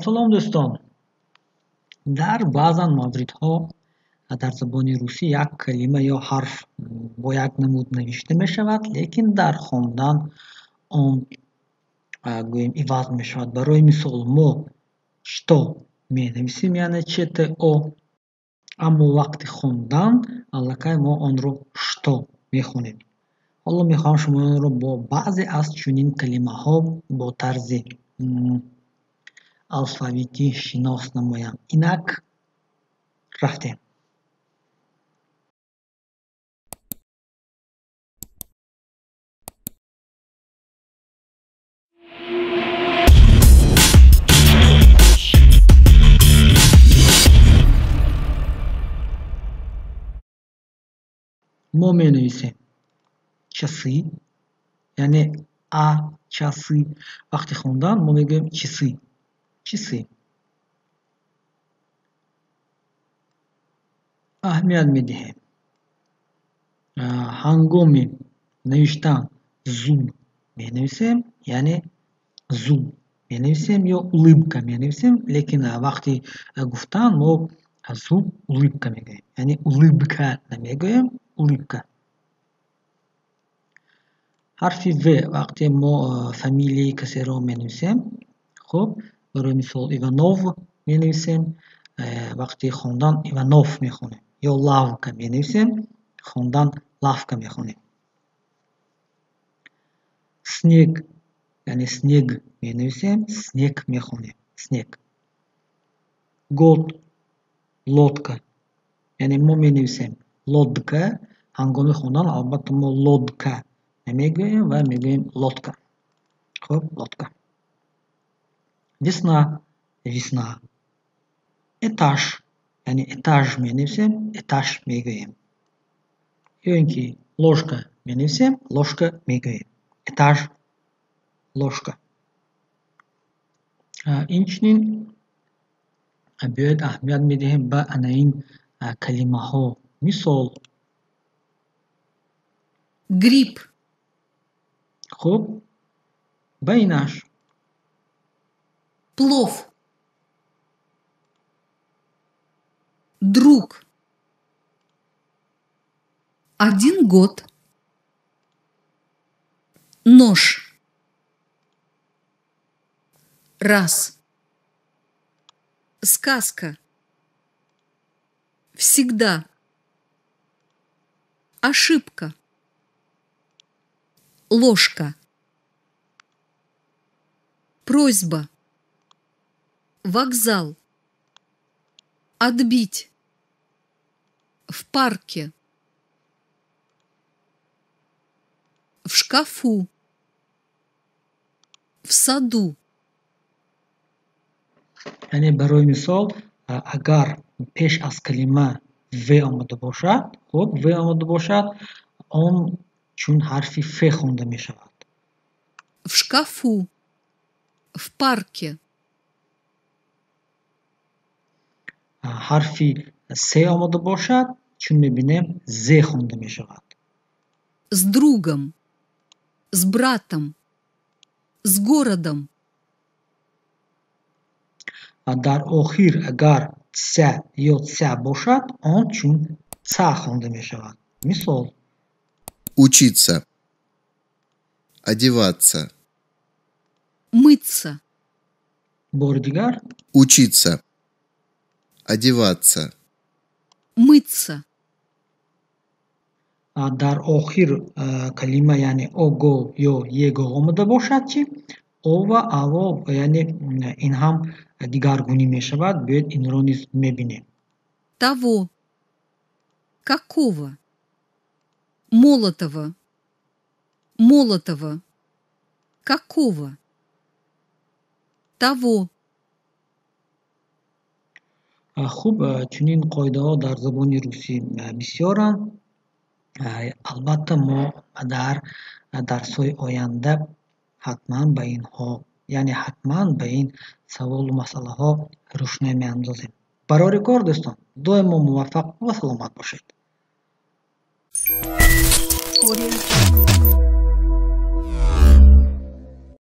سلام دوستان. در بعضا موردها در زبان روسی یک کلمه یا حرف با یک نمود نوشته می شود، لیکن در خواندن آن گویم عوض می شود. برای مثال ما что می نویسیم یعنی ЧТО، اما وقتی خواندن аллакай ما آن رو что می خونیم. حالا می خواهم شما رو با بعضی از چنین کلمه ها با طرز الفابети شناس نمایم. اینک رفتیم. ما می نویسیم часы یعنی часы. وقتی خوندن ما میگیم часы. اهمیت میدهیم. هنگام نوشتن زوب می نویسیم یعنی زوب می نویسیم یا улыбка می نویسیم، لیکن وقتی گفتن ما زوب улыбка میگیم یعنی улыбка نمیگویم، улыбка. حرف و وقتی ما فامیلی کسی را می نویسیم، خب برای مثال ایوانوف می نویسیم، وقتی خوندن ایوانوف می خونیم، یا لавка می نویسیم، خوندن лавка می خونیم. снег یعنی снег می نویسیم، снег می خونیم، снег. год лодка یعنی ما می نویسیم лодка، هنگام خوندن البته ما лодка نمیگویم و میگویم лодка. خب лодка. весна этаж یعنی этаж می نویسیم، этаж میگویم. یا اینکه ложка می نویسیم، ложка میگویم. этаж ложка. اینچنین باید اهمیت میدهیم به این کلمه ها. مثال گریپ. خب بینش плов. друг. 1 год. нож. раз. сказка. всегда. ошибка. ложка. просьба. вокзал. отбить. в парке. в шкафу. в саду. یعنی برای مثال اگر پیش از کلمه و آمده باشد، خب و آمده باشد، آن چون حرفی ف خونده می شود. в шкафу. в парке. حرفی س آمده باشد چون می بینیم ز خونده می شود. с другом. с братом. с городом. در آخر اگر س یا ц باشد آن چون ц خوانده می شود. مثال учиться, одеваться, мыться. بار دیگر учиться, одеваться, мыться. در آخر کلمه یعنی اوگو یا یگو آمده باشد چی؟ او و او یعنی این هم دیگرگونی می شود. باید این رو نیز می بینیم. того. какого. молотого. молотого. какого. того. خوب چنین قاعده ها در زبان روسی بسیارند. البته ما در درس های آینده حتما به اینها یعنی حتما به این سوال و مسئله ها روشنایی می اندازیم. برای کار دوستان دائما موفق و سلامت باشید.